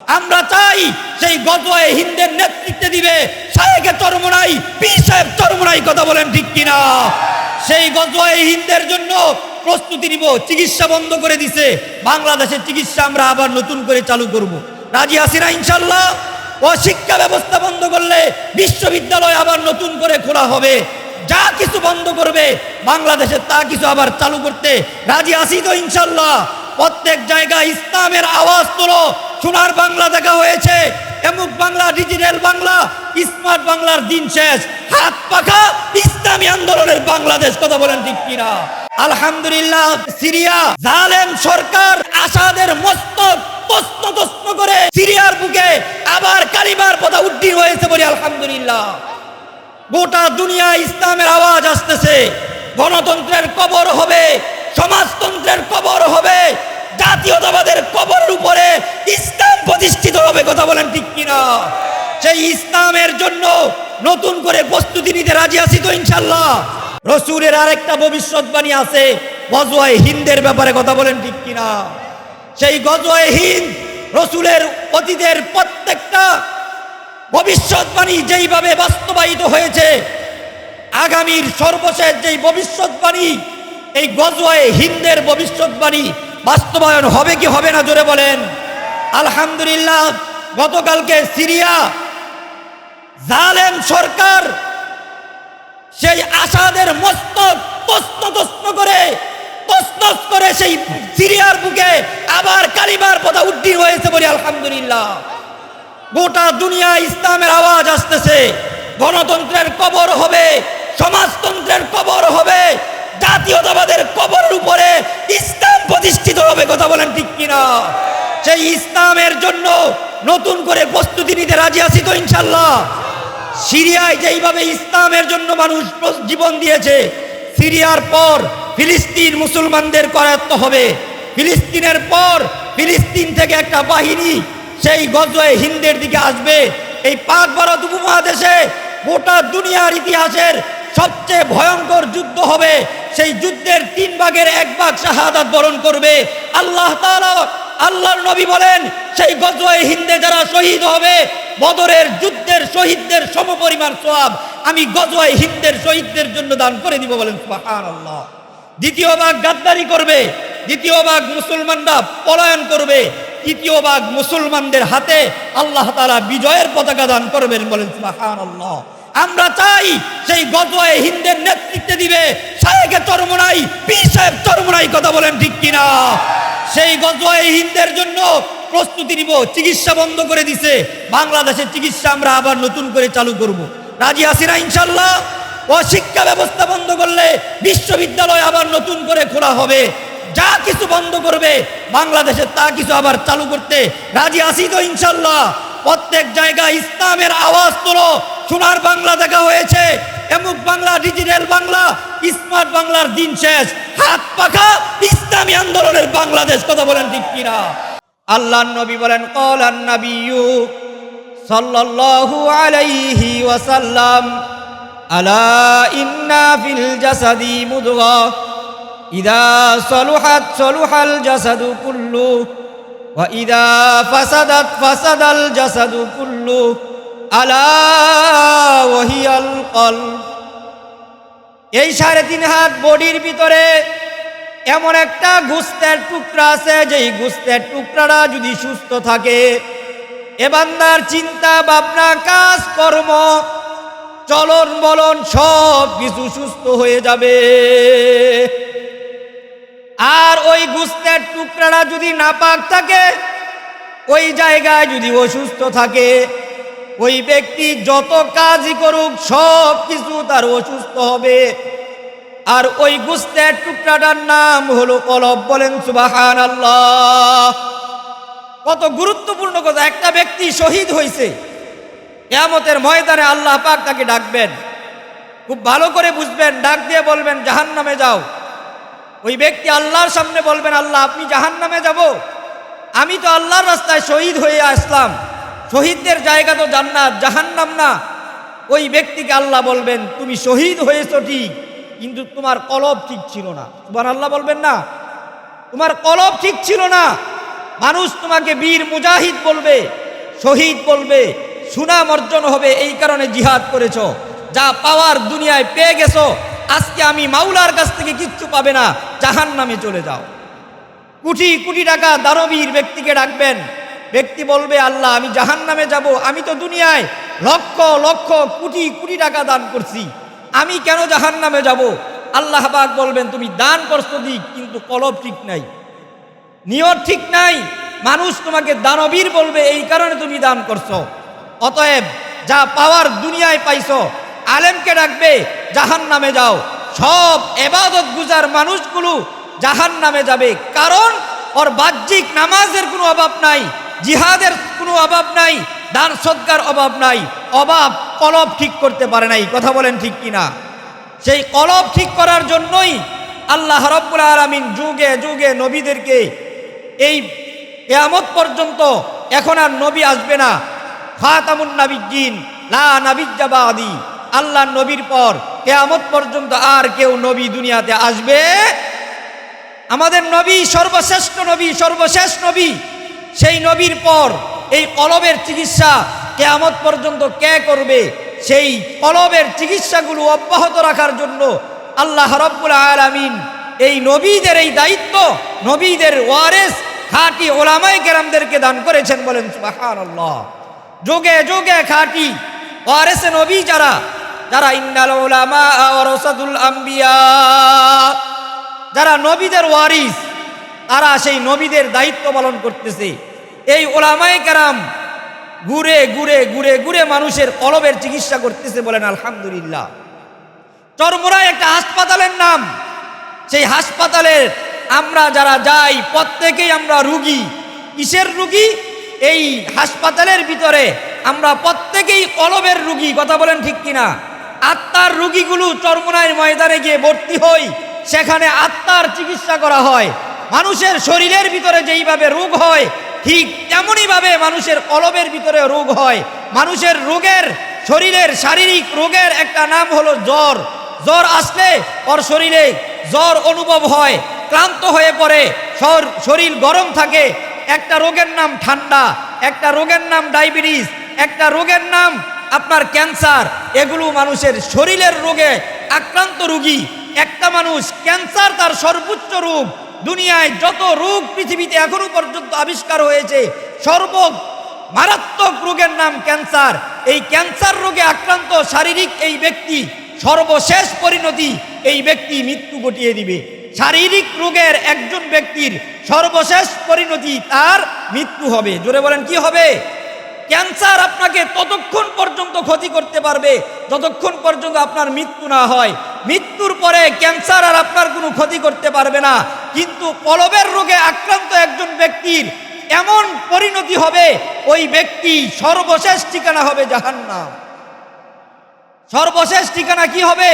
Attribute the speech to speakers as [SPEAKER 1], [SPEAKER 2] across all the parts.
[SPEAKER 1] আমরা চাই সেই গজওয়ায়ে হিন্দের নেতৃত্বে দিবে শায়েখে চরমোনাই, পীর সাহেব চরমোনাই। কথা বলেন ঠিক কিনা? সেই গজওয়ায়ে হিন্দের জন্য প্রস্তুতি নিব। চিকিৎসা বন্ধ করে দিছে, বাংলাদেশের চিকিৎসা আমরা আবার নতুন করে চালু করব। রাজি আছি না ইনশাল্লাহ? ও শিক্ষা ব্যবস্থা বন্ধ করলে বিশ্ববিদ্যালয় আবার নতুন করে খোলা হবে। যা কিছু বন্ধ করবে বাংলাদেশে তা কিছু আবার চালু করতে রাজি আছি তো ইনশাল্লাহ? প্রত্যেক জায়গায় ইসলামের আওয়াজ তোলো। সোনার বাংলা দেখা হয়েছে, এমুক বাংলা, ডিজিটাল বাংলা, স্মার্ট বাংলার দিন শেষ। হাত পাখা ইসলামী আন্দোলনের বাংলাদেশ। কথা বলেন ঠিক কিনা? আলহামদুলিল্লাহ, সিরিয়া জালেম সরকার আসাদের মস্তক তছনছ করে সিরিয়ার বুকে আবার কালিমার পতাকা উড্ডীন হয়েছে বলি আলহামদুলিল্লাহ। গোটা দুনিয়া ইসলামের আওয়াজ আসতেছে। গণতন্ত্রের কবর হবে, সমাজতন্ত্রের কবর হবে, জাতীয়তাবাদের কবরের উপরে ইসলাম প্রতিষ্ঠিত হবে। কথা বলেন ঠিক কিনা? সেই ইসলামের জন্য নতুন করে প্রস্তুতি নিতে রাজি আছি তো ইনশাল্লাহ? রসুলের আরেকটা ভবিষ্যৎবাণী আছে গজওয়ায়ে হিন্দের ব্যাপারে। কথা বলেন ঠিক কিনা? সেই গজওয়ায়ে হিন্দ রসুলের অতীতের প্রত্যেকটা ভবিষ্যৎবাণী যেইভাবে বাস্তবায়িত হয়েছে, আগামীর সর্বশেষ যেই ভবিষ্যৎবাণী, এই গজওয়ায়ে হিন্দের ভবিষ্যৎবাণী বাস্তবায়ন হবে কি হবে না জোরে বলেন আলহামদুলিল্লাহ। গতকালকে সিরিয়া জালেম সরকার সেই আসাদের মস্তক তছনছ করে সেই সিরিয়ার বুকে আবার কালিমার পতাকা উড্ডীন হয়েছে বলি আলহামদুলিল্লাহ। গোটা দুনিয়া ইসলামের আওয়াজ আসতেছে। গণতন্ত্রের কবর হবে, সমাজতন্ত্রের কবর হবে, জাতীয়তাবাদের কবরের উপরে ইসলাম প্রতিষ্ঠিত হবে। কথা বলেন ঠিক কিনা? সেই ইসলামের জন্য নতুন করে প্রস্তুতি নিতে রাজি আছি তো ইনশাল্লাহ? সিরিয়ায় যেইভাবে ইসলামের জন্য মানুষ জীবন দিয়েছে, সিরিয়ার পর ফিলিস্তিন মুসলমানদের করায়ত্ত হবে। ফিলিস্তিনের পর ফিলিস্তিন থেকে একটা বাহিনী সেই গজওয়ায়ে হিন্দের দিকে আসবে। এই পাক ভারত উপমহাদেশে গোটা দুনিয়ার ইতিহাসের সবচেয়ে ভয়ঙ্কর যুদ্ধ হবে। সেই যুদ্ধের 3 ভাগের 1 ভাগ শাহাদাত বরণ করবে। আল্লাহ তাআলা, আল্লাহর নবী বলেন, সেই গজওয়ায়ে হিন্দে যারা শহীদ হবে, বদরের যুদ্ধের শহীদদের সমপরিমাণ সওয়াব আমি গজওয়ায়ে হিন্দের শহীদদের জন্য দান করে দিব। বলেন সুবহানাল্লাহ। দ্বিতীয় ভাগ গাদ্দারি করবে, দ্বিতীয় ভাগ মুসলমানরা পলায়ন করবে, তৃতীয় ভাগ মুসলমানদের হাতে আল্লাহ তাআলা বিজয়ের পতাকা দান করবেন। বলেন সুবহানাল্লাহ। আমরা চাই সেই গজওয়ায়ে হিন্দের নেতৃত্বে দিবে শায়েখে চরমোনাই, পীর সাহেব চরমোনাই। কথা বলেন ঠিক কিনা? সেই গজওয়ায়ে হিন্দের জন্য প্রস্তুতি নিব। চিকিৎসা বন্ধ করে দিছে, বাংলাদেশের চিকিৎসা আমরা আবার নতুন করে চালু করব। রাজি আছি না ইনশাল্লাহ? ও শিক্ষা ব্যবস্থা বন্ধ করলে বিশ্ববিদ্যালয় আবার নতুন করে খোলা হবে। যা কিছু বন্ধ করবে বাংলাদেশে তা কিছু আবার চালু করতে রাজি আছি তো ইনশাল্লাহ? প্রত্যেক জায়গায় ইসলামের আওয়াজ তোলো। সোনার বাংলা দেখা হয়েছে, এমুক বাংলা, ডিজিটাল বাংলা, স্মার্ট বাংলার দিন শেষ। হাত পাখা ইসলামী আন্দোলনের বাংলাদেশ। কথা বলেন ঠিক কিনা? আল্লাহর নবী বলেন, ক্বালান নাবিয়্যু সাল্লাল্লাহু আলাইহি ওয়াসাল্লাম, আলা ইন্না ফিল জাসাদি মুদগা ইযা সালুহাত সালুহাল জাসাদু কুল্লু ওয়া ইযা ফাসাদাত ফাসাদাল জাসাদু কুল্লু আলা ওয়াহিয়াল কলব। এই 3.5 হাত বডির ভিতরে এমন একটা গোশতের টুকরা আছে, যেই গোশতের টুকরাটা যদি সুস্থ থাকে, এ বান্দার চিন্তা ভাবনা, কাজ কর্ম, চলন বলন সব কিছু সুস্থ হয়ে যাবে। আর ওই গোশতের টুকরাটা যদি নাপাক থাকে, ওই জায়গায় যদি অসুস্থ থাকে, ওই ব্যক্তি যত কাজই করুক সব কিছু তার অসুস্থ হবে। আর ওই গোশতের টুকরাটার নাম হলো কলব। বলেন সুবহানাল্লাহ। কত গুরুত্বপূর্ণ কথা। একটা ব্যক্তি শহীদ হয়েছে, কিয়ামতের ময়দানে আল্লাহ পাক তাকে ডাকবেন। খুব ভালো করে বুঝবেন, ডাক দিয়ে বলবেন জাহান্নামে যাও। ওই ব্যক্তি আল্লাহর সামনে বলবেন, আল্লাহ আপনি জাহান্নামে যাব? আমি তো আল্লাহর রাস্তায় শহীদ হয়ে আসলাম, শহীদদের জায়গা তো জান্নাত, জাহান্নাম না। ওই ব্যক্তিকে আল্লাহ বলবেন, তুমি শহীদ হয়েছো ঠিক, কিন্তু তোমার কলব ঠিক ছিল না। সুবহানাল্লাহ বলবেন না? তোমার কলব ঠিক ছিল না। মানুষ তোমাকে বীর মুজাহিদ বলবে, শহীদ বলবে, সুনাম অর্জন হবে, এই কারণে জিহাদ করেছো। যা পাওয়ার দুনিয়ায় পেয়ে গেছো, আজকে আমি মাওলার কাছ থেকে কিচ্ছু পাবে না, জাহান্নামে চলে যাও। কোটি কোটি টাকা দানবীর ব্যক্তিকে ডাকবেন, ব্যক্তি বলবে আল্লাহ আমি জাহান্নামে যাব, আমি তো দুনিয়ায় লক্ষ লক্ষ কোটি কোটি টাকা দান করছি, আমি কেন জাহান্নামে যাব? আল্লাহ পাক বলবেন তুমি দান করছো দিক, কিন্তু কলব ঠিক নাই, নিয়ত ঠিক নাই, মানুষ তোমাকে দানবীর বলবে, এই কারণে তুমি দান করছো। অতএব যা পাওয়ার দুনিয়ায় পাইছো, আলেমকে ডাকবে জাহান্নামে যাও, সব ইবাদত গুজার মানুষগুলো জাহান্নামে যাবে। কারণ ওর বাহ্যিক নামাজের কোনো অভাব নাই, জিহাদের কোনো অভাব নাই, দান সদকার অভাব নাই, অভাব কলব ঠিক করতে পারে নাই। কথা বলেন ঠিক কিনা? সেই কলব ঠিক করার জন্যই আল্লাহ রাব্বুল আলামিন যুগে যুগে নবীদেরকে, এই কিয়ামত পর্যন্ত এখন আর নবী আসবে না, খাতামুন নাবিয়্যিন লা নাবিয়্যা বাদি, আল্লাহ নবীর পর কিয়ামত পর্যন্ত আর কেউ নবী দুনিয়াতে আসবে। আমাদের নবী সর্বশ্রেষ্ঠ নবী, সর্বশেষ নবী, সেই নবীর পর এই কলবের চিকিৎসা কিয়ামত পর্যন্ত কে করবে? সেই কলবের চিকিৎসাগুলো অব্যাহত রাখার জন্য আল্লাহ রাব্বুল আলামিন এই নবীদের এই দায়িত্ব, নবীদের ওয়ারেস খাঁটি ওলামায়ে কেরামদেরকে দান করেছেন। বলেন সুবহানাল্লাহ। যুগে যুগে খাঁটি ওয়ারেসে নবী যারা, যারা ইন্নাল উলামা ওয়ারাসাতুল আম্বিয়া, যারা নবীদের ওয়ারিস, তারা সেই নবীদের দায়িত্ব পালন করতেছে। এই ওলামায়ে কেরাম ঘুরে ঘুরে ঘুরে ঘুরে মানুষের কলবের চিকিৎসা করতেছে। বলেন আলহামদুলিল্লাহ। চরমোরায় একটা হাসপাতালের নাম, সেই হাসপাতালের আমরা যারা যাই প্রত্যেকেই আমরা রুগী। কিসের রুগী? এই হাসপাতালের ভিতরে আমরা প্রত্যেকেই কলবের রুগী। কথা বলেন ঠিক কিনা? আত্মার রুগীগুলো চরমোনাইয়ের ময়দানে গিয়ে ভর্তি হই, সেখানে আত্মার চিকিৎসা করা হয়। মানুষের শরীরের ভিতরে যেইভাবে রোগ হয়, ঠিক তেমনইভাবে মানুষের কলবের ভিতরে রোগ হয়। মানুষের রোগের, শরীরের শারীরিক রোগের একটা নাম হলো জ্বর। জ্বর আসলে ওর শরীরে জ্বর অনুভব হয়, ক্লান্ত হয়ে পড়ে, শরীর গরম থাকে। একটা রোগের নাম ঠান্ডা, একটা রোগের নাম ডায়াবেটিস, একটা রোগের নাম আপনার ক্যান্সার। এগুলো মানুষের শরীরের রোগে আক্রান্ত রোগী। একটা মানুষ ক্যান্সার তার সর্বোচ্চ রোগ। দুনিয়ায় যত রোগ পৃথিবীতে এখনো পর্যন্ত আবিষ্কার হয়েছে, সর্ব মারাত্মক রোগের নাম ক্যান্সার। এই ক্যান্সার রোগে আক্রান্ত শারীরিক এই ব্যক্তি, সর্বশেষ পরিণতি এই ব্যক্তি মৃত্যু ঘটিয়ে দিবে। শারীরিক রোগের একজন ব্যক্তির সর্বশেষ পরিণতি তার মৃত্যু হবে। জোরে বলেন কি হবে? ক্যান্সার আপনাকে ততক্ষণ পর্যন্ত ক্ষতি করতে পারবে যতক্ষণ পর্যন্ত আপনার মৃত্যু না হয়। মৃত্যুর পরে ক্যান্সার আর আপনার কোনো ক্ষতি করতে পারবে না। কিন্তু কলবের রোগে আক্রান্ত একজন ব্যক্তির এমন পরিণতি হবে, ওই ব্যক্তি সর্বশেষ ঠিকানা হবে জাহান্নাম। সর্বশেষ ঠিকানা কি হবে?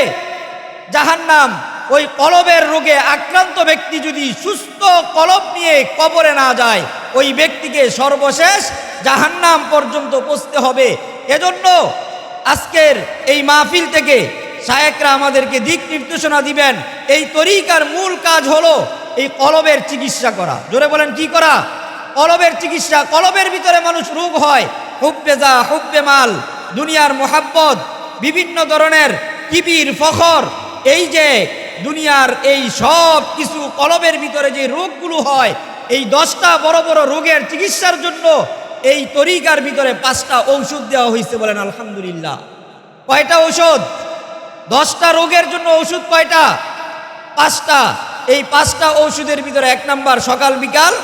[SPEAKER 1] জাহান্নাম। ওই কলবের রোগে আক্রান্ত ব্যক্তি যদি সুস্থ কলব নিয়ে কবরে না যায়, ওই ব্যক্তিকে সর্বশেষ জাহান্নাম পর্যন্ত পৌঁছতে হবে। এজন্য আজকের এই মাহফিল থেকে শায়েখরা আমাদেরকে দিক নির্দেশনা দিবেন। এই তরিকার মূল কাজ হলো এই কলবের চিকিৎসা করা। জোরে বলেন কি করা? কলবের চিকিৎসা। কলবের ভিতরে মানুষ রোগ হয়, হুব্বে যা হুব্বে মাল, দুনিয়ার মোহাব্বত, বিভিন্ন ধরনের কিবির ফখর, এই যে দুনিয়ার এই সব কিছু কলবের ভিতরে যে রোগগুলো হয়, এই 10টা বড় বড় রোগের চিকিৎসার জন্য এই তরিকার ভিতরে 5টা ঔষধ দেওয়া হয়েছে। বলেন আলহামদুলিল্লাহ। কয়টা ঔষধ? 10টা রোগের জন্য ওষুধ কয়টা? 5টা। এই 5টা ঔষধের ভিতরে 1 নাম্বার সকাল বিকাল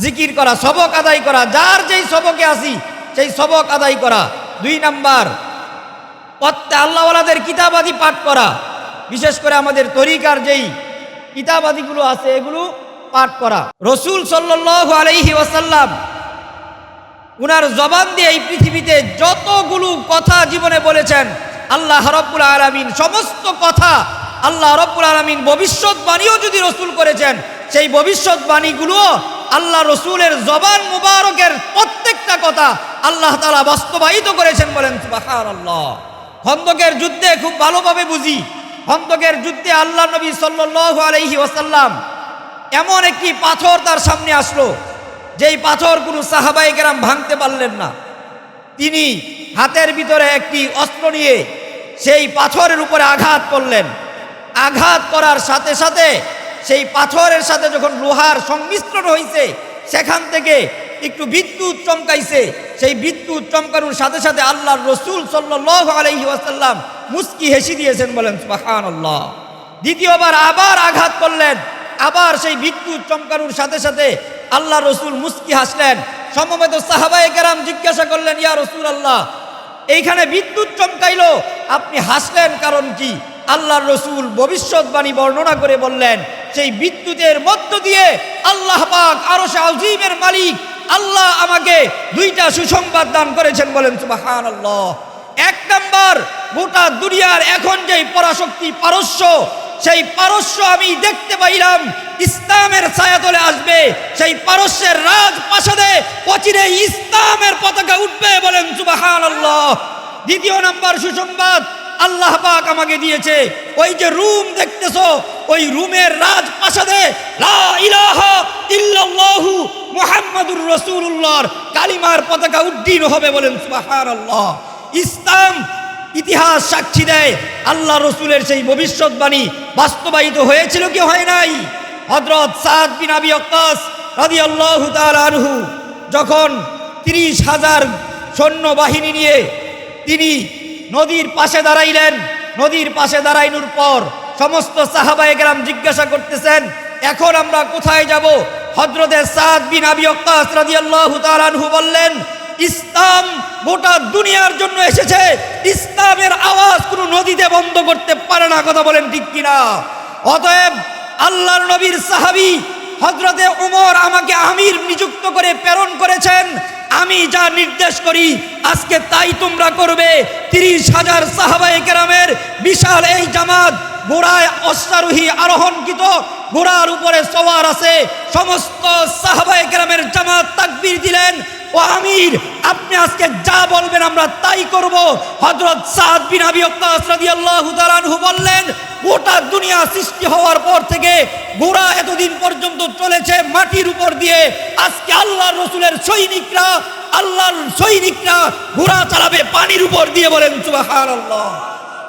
[SPEAKER 1] জিকির করা, সবক আদায় করা, যার যেই সবকে আসি সেই সবক আদায় করা। 2 নাম্বার আল্লাহওয়ালাদের কিতাবাদি পাঠ করা, বিশেষ করে আমাদের তরিকার যেই কিতাবাদিগুলো আছে এগুলো পাঠ করা। রাসূল সাল্লাল্লাহু আলাইহি ওয়াসাল্লাম উনার জবান দিয়ে এই পৃথিবীতে যতগুলো কথা জীবনে বলেছেন, আল্লাহ রাব্বুল আলামিন সমস্ত কথা, আল্লাহ রাব্বুল আলামিন ভবিষ্যৎবাণীও যদি রসুল করেছেন, সেই ভবিষ্যৎবাণীগুলো আল্লাহ রসুলের জবান মুবারকের প্রত্যেকটা কথা আল্লাহ তাআলা বাস্তবায়িত করেছেন। বলেন সুবহানাল্লাহ। খন্দকের যুদ্ধে খুব ভালোভাবে বুঝি, খন্দকের যুদ্ধে আল্লাহ নবী সাল্লাল্লাহু আলাইহি ওয়াসাল্লাম এমন একটি পাথর তার সামনে আসলো, যেই পাথর কোনো সাহাবায়ে কেরাম ভাঙতে পারলেন না, তিনি হাতের ভিতরে একটি অস্ত্র নিয়ে সেই পাথরের উপরে আঘাত করলেন। আঘাত করার সাথে সাথে সেই পাথরের সাথে যখন লোহার সংমিশ্রণ হয়েছে, সেখান থেকে একটু বিদ্যুৎ চমকাইছে। সেই বিদ্যুৎ চমকানোর সাথে সাথে আল্লাহর রসুল সাল্লাল্লাহু আলাইহি ওয়াসাল্লাম মুস্কি হেসে দিয়েছেন, বলেন সুবহানাল্লাহ। দ্বিতীয়বার আবার আঘাত করলেন, আবার সেই বিদ্যুৎ চমকানোর সাথে সাথে আল্লাহ রসুল মুস্কি হাসলেন। সমবেত সাহাবায়ে কেরাম জিজ্ঞাসা করলেন, ইয়া রাসূলুল্লাহ, এইখানে বিদ্যুৎ চমকাইলো, আপনি হাসলেন কারণ কি? আল্লাহর রসুল ভবিষ্যৎবাণী বর্ণনা করে বললেন, সেই বিদ্যুতের মধ্য দিয়ে আল্লাহ পাক আরশে আজিমের মালিক আল্লাহ আমাকে দুইটা সুসংবাদ দান করেছেন, বলেন সুবহানাল্লাহ। এক নাম্বার, গোটা দুনিয়ার এখন যেই পরাশক্তি পারস্য, সেই পারস্য আমি দেখতে পাইলাম ইসলামের ছায়াতলে আসবে, সেই পারস্যের রাজপ্রাসাদে অচিরে ইসলামের পতাকা উঠবে, বলেন সুবহানাল্লাহ। দ্বিতীয় নাম্বার সুসংবাদ আল্লাহ পাক আমাকে দিয়েছে, ওই যে রুম দেখতেছো, ওই রুমের রাজপ্রাসাদে লা ইলাহা ইল্লাল্লাহু মুহাম্মাদুর রাসূলুল্লাহর কালিমার পতাকা উড্ডীন হবে, বলেন সুবহানাল্লাহ। ইসলাম ইতিহাস সাক্ষী দেয় আল্লাহ রসুলের সেই ভবিষ্যৎবাণী বাস্তবায়িত হয়েছিল কি হয় নাই? হযরত সাদ বিন আবি ওয়াক্কাস রাদিয়াল্লাহু তাআলা আনহু যখন 30,000 সৈন্যবাহিনী নিয়ে তিনি নদীর পাশে দাঁড়াইলেন, নদীর পাশে দাঁড়াইনোর পর সমস্ত সাহাবায়ে কেরাম জিজ্ঞাসা করতেছেন, এখন আমরা কোথায় যাব? হযরতে সাদ বিন আবি ওয়াক্কাস রাদিয়াল্লাহু তাআলা আনহু বললেন, ইসলাম গোটা দুনিয়ার জন্য এসেছে, ইসলামের আওয়াজ কোনো নদীতে বন্ধ করতে পারে না। কথা বলেন ঠিক কিনা? অতএব আল্লাহর নবীর সাহাবী হযরতে ওমর আমাকে আমির নিযুক্ত করে প্রেরণ করেছেন, আমি যা নির্দেশ করি আজকে তাই তোমরা করবে। 30,000 সাহাবায়ে কেরামের বিশাল এই জামাত, ঘোড়ায় অশ্বারোহী আরোহণকৃত, ঘোড়ার উপরে সওয়ার আছে, সমস্ত সাহাবায়ে কেরামের জামাত তাকবীর দিলেন, ও আমির আপনি আজকে যা বলবেন আমরা তাই করব। হযরত সাদ বিন আবি ওয়াক্কাস রাদিয়াল্লাহু তাআলা আনহু বললেন, গোটা দুনিয়া সৃষ্টি হওয়ার পর থেকে ঘোড়া এতদিন পর্যন্ত চলেছে মাটির উপর দিয়ে, আজকে আল্লাহর রসুলের সৈনিকরা ঘোড়া চালাবে পানির উপর দিয়ে, বলেন সুবহানাল্লাহ।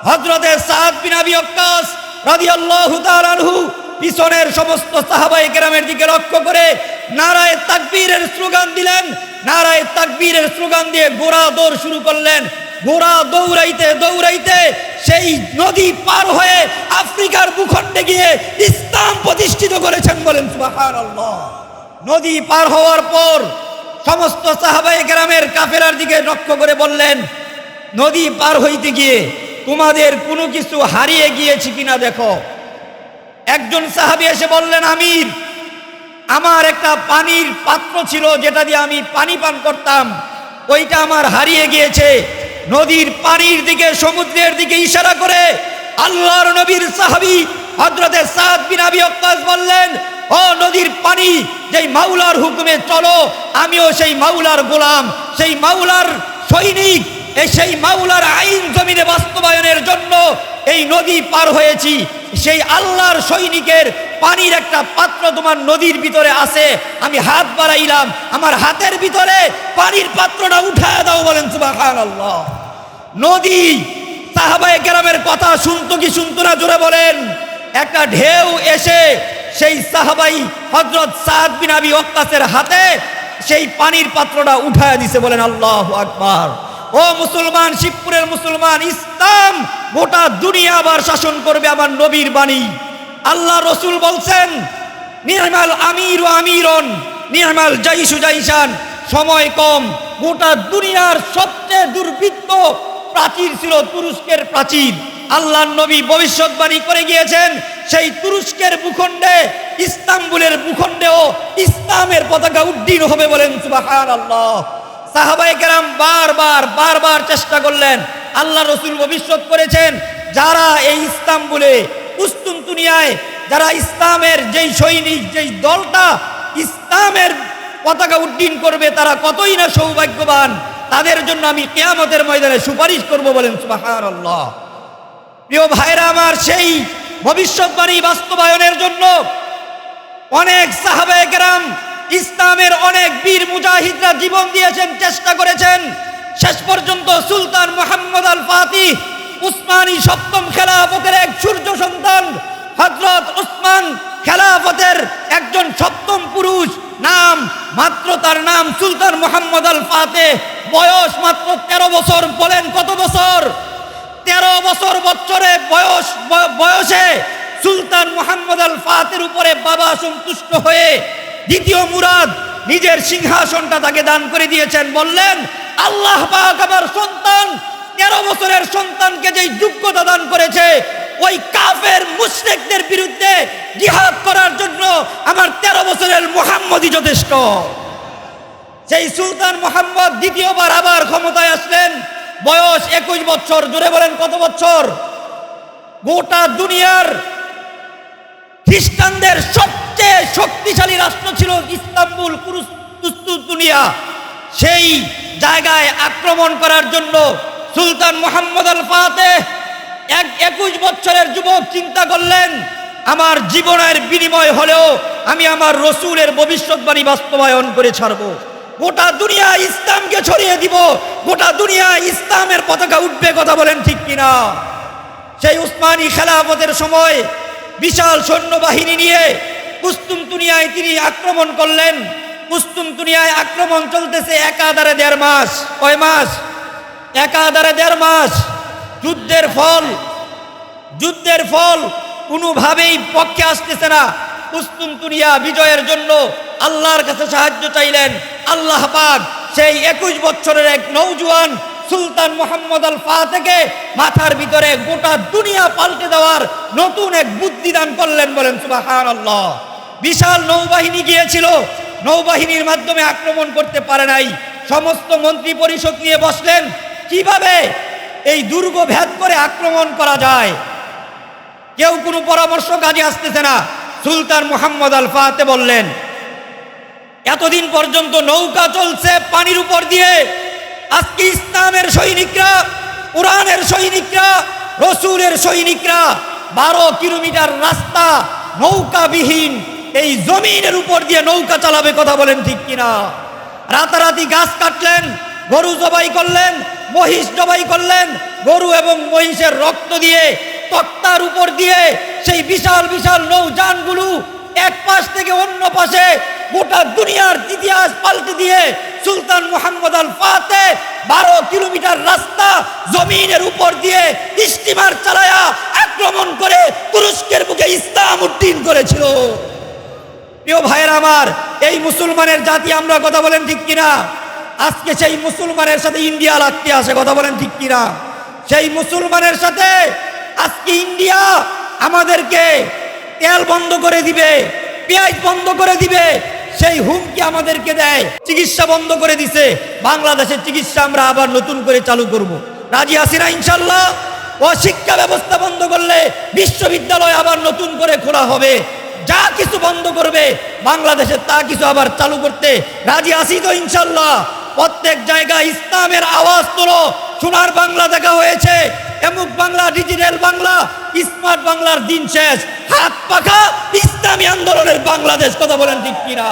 [SPEAKER 1] হযরতে সাদ বিন আবি ওয়াক্কাস রাদিয়াল্লাহু তাআলা আনহু পিছনের সমস্ত সাহাবায়ে কেরামের দিকে লক্ষ্য করে নারায়ে তাকবীরের স্লোগান দিলেন। নারায়ে তাকবীরের স্লোগান দিয়ে ঘোড়া দৌড় শুরু করলেন। ঘোড়া দৌড়াইতে দৌড়াইতে সেই নদী পার হয়ে আফ্রিকার ভূখণ্ডে গিয়ে ইসলাম প্রতিষ্ঠিত করেছেন, বলেন সুবহানাল্লাহ। নদী পার হওয়ার পর সমস্ত সাহাবায়ে কেরামের কাফেলার দিকে লক্ষ্য করে বললেন, নদী পার হইতে গিয়ে তোমাদের কোনো কিছু হারিয়ে গিয়েছে কিনা দেখো। একজন সাহাবী এসে বললেন, আমির, আমার একটা পানির পাত্র ছিল যেটা দিয়ে আমি পানি পান করতাম, ওইটা আমার হারিয়ে গিয়েছে। নদীর পানির দিকে, সমুদ্রের দিকে ইশারা করে আল্লাহর নবীর সাহাবী হযরতে সাদ বিন আবি ওয়াক্কাস বললেন, ও নদীর পানি, যেই মাওলার হুকুমে চলো, আমিও সেই মাওলার গোলাম, সেই মাওলার সৈনিক, সেই মাওলার আইন জমিনে বাস্তবায়নের জন্য এই নদী পার হয়েছি। সেই আল্লাহর সৈনিকের পানির একটা পাত্র তোমার নদীর ভিতরে আছে, আমি হাত বাড়াইলাম, আমার হাতের ভিতরে পানির পাত্রটা উঠায় দাও, বলেন সুবহানাল্লাহ। নদী সাহাবায়ে কেরামের কথা শুনতো কি শুনতো না, জোরে বলেন। একটা ঢেউ এসে সেই সাহাবাই হযরত সাদ বিন আবি ওয়াক্কাসের হাতে সেই পানির পাত্রটা উঠায় দিছে, বলেন আল্লাহু আকবার। ও মুসলমান, শিবপুরের মুসলমান, ইসলাম গোটা দুনিয়া আবার শাসন করবে, আমার নবীর বাণী। আল্লাহ রসুল বলছেন, নি'মাল আমিরু আমিরুন নি'মাল জাইশু জাইশান। সময় কম, গোটা দুনিয়ার সবচেয়ে দুর্বৃত্ত প্রাচীর ছিল তুরস্কের প্রাচীর। আল্লাহর নবী ভবিষ্যৎবাণী করে গিয়েছেন, সেই তুরস্কের ভূখণ্ডে, ইস্তাম্বুলের ভূখণ্ডেও ইসলামের পতাকা উড্ডীন হবে, বলেন সুবহানাল্লাহ। সাহাবায়ে কেরাম বারবার চেষ্টা করলেন। আল্লাহ রসুল ভবিষ্যৎ করেছেন, যারা এই ইস্তাম্বুলে, কুস্তুনতুনিয়ায় যারা ইসলামের যেই সৈনিক, যেই দলটা ইসলামের পতাকা উড্ডীন করবে, তারা কতই না সৌভাগ্যবান, তাদের জন্য আমি কিয়ামতের ময়দানে সুপারিশ করব, বলেন সুবহানাল্লাহ। প্রিয় ভাইরা আমার, সেই ভবিষ্যৎবাণী বাস্তবায়নের জন্য অনেক সাহাবায়ে কেরাম ইসলামের অনেক বীর মুজাহিদরা জীবন দিয়েছেন, চেষ্টা করেছেন। শেষ পর্যন্ত সুলতান মুহাম্মদ আল ফাতিহ উসমানী সপ্তম খেলাফতের এক সূর্য সন্তান হযরত উসমান খেলাফতের একজন সপ্তম পুরুষ, নাম মাত্র তার নাম সুলতান মুহাম্মদ আল ফাতিহ, বয়স মাত্র 13 বছর। বলেন কত বছর? 13 বছর বয়সে সুলতান মুহাম্মদ আল ফাতিহের উপরে বাবা সন্তুষ্ট হয়ে দ্বিতীয় মুরাদ নিজের সিংহাসনটা তাকে দান করে দিয়েছেন। বললেন, আল্লাহ পাক আমার সন্তান 13 বছরের সন্তানকে যেই যোগ্যতা দান করেছে, ওই কাফের মুশরিকদের বিরুদ্ধে জিহাদ করার জন্য আমার 13 বছরের মুহাম্মদই যথেষ্ট। সেই সুলতান মুহাম্মদ দ্বিতীয়বার আবার ক্ষমতায় আসলেন, বয়স 21 বছর। জোরে বলেন কত বছর? গোটা দুনিয়ার খ্রিস্টানদের সবচেয়ে শক্তিশালী রাষ্ট্র ছিল ইস্তাম্বুল, কুস্তুনতুনিয়া। সেই জায়গায় আক্রমণ করার জন্য সুলতান মুহাম্মদ আল ফাতিহ 21 বছরের যুবক চিন্তা করলেন, আমার জীবনের বিনিময় হলেও আমি আমার রসুলের ভবিষ্যৎবাণী বাস্তবায়ন করে ছাড়ব। গোটা দুনিয়া ইসলামকে ছড়িয়ে দিব, গোটা দুনিয়া ইসলামের পতাকা উঠবে। কথা বলেন ঠিক কিনা? সেই উসমানী খেলাফতের সময় বিশাল সৈন্যবাহিনী নিয়ে কুস্তুনতুনিয়ায় তিনি আক্রমণ করলেন। কুস্তুনতুনিয়ায় আক্রমণ চলতেছে একাধারে 1.5 মাস। কয় মাস? একাধারে 1.5 মাস। যুদ্ধের ফল কোনোভাবেই পক্ষে আসতেছে না। কুস্তুনতুনিয়া বিজয়ের জন্য আল্লাহর কাছে সাহায্য চাইলেন। আল্লাহ পাক সেই 21 বছরের এক নওজোয়ান সুলতান মুহাম্মদ আল ফাতিহকে মাথার ভিতরে গোটা দুনিয়া পাল্টে দেওয়ার নতুন এক বুদ্ধি দান করলেন। বলেন সুবহানাল্লাহ। বিশাল নৌবাহিনী গিয়েছিল, নৌবাহিনীর মাধ্যমে আক্রমণ করতে পারে নাই। সমস্ত মন্ত্রী পরিষদ নিয়ে বসলেন, কিভাবে এই দুর্গ ভেদ করে আক্রমণ করা যায়। কেউ কোনো পরামর্শ কাজে আসতেছে না। সুলতান মুহাম্মদ আল ফাতিহ বললেন, এতদিন পর্যন্ত নৌকা চলছে পানির উপর দিয়ে, আজকে ইসলামের সৈনিকরা, কোরআনের সৈনিকরা, রসুলের সৈনিকরা 12 কিলোমিটার রাস্তা নৌকাবিহীন এই জমিনের উপর দিয়ে নৌকা চালাবে। কথা বলেন ঠিক কিনা? রাতারাতি গাছ কাটলেন, গরু জবাই করলেন, মহিষ জবাই করলেন, গরু এবং মহিষের রক্ত দিয়ে তক্তার উপর দিয়ে সেই বিশাল বিশাল নৌযানগুলো এক পাশ থেকে অন্য পাশে গোটা দুনিয়ার ইতিহাস পাল্টে দিয়ে সুলতান মুহাম্মদ আল ফাতিহ 12 কিলোমিটার রাস্তা জমিনের উপর দিয়ে স্টিমার চালায়া আক্রমণ করে তুরস্কের বুকে ইসলাম উদ্দিন করেছিল। প্রিয় ভাইয়েরা আমার, এই মুসলমানের জাতি আমরা। কথা বলেন ঠিক কিনা? আজকে সেই মুসলমানের সাথে ইন্ডিয়া লাগতে আসে। কথা বলেন ঠিক কিনা? সেই মুসলমানের সাথে আজকে ইন্ডিয়া আমাদেরকে তেল বন্ধ করে দিবে, পেঁয়াজ বন্ধ করে দিবে, সেই হুমকি আমাদেরকে দেয়। চিকিৎসা বন্ধ করে দিছে, বাংলাদেশের চিকিৎসা আমরা আবার নতুন করে চালু করব। রাজি আছি না ইনশাল্লাহ? ও শিক্ষা ব্যবস্থা বন্ধ করলে বিশ্ববিদ্যালয় আবার নতুন করে খোলা হবে। যা কিছু বন্ধ করবে বাংলাদেশে তা কিছু আবার চালু করতে রাজি আছি তো ইনশাল্লাহ? প্রত্যেক জায়গায় ইসলামের আওয়াজ তোলো। সোনার বাংলা দেখা হয়েছে, এমুক বাংলা, ডিজিটাল বাংলা, স্মার্ট বাংলার দিন শেষ। হাত পাখা ইসলামী আন্দোলনের বাংলাদেশ। কথা বলেন ঠিক কিনা?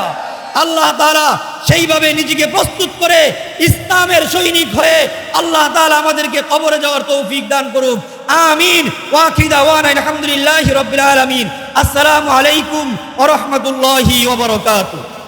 [SPEAKER 1] আল্লাহ তাআলা সেইভাবে নিজেকে প্রস্তুত করে ইসলামের সৈনিক হয়ে আল্লাহ তাআলা আমাদেরকে কবরে যাওয়ার তৌফিক দান করুন। আমিন। ওয়া আখিরু দাওয়ানা আলহামদুলিল্লাহি রাব্বিল আলামিন। আসসালামু আলাইকুম ওয়া রাহমাতুল্লাহি ওয়া বারাকাতুহু।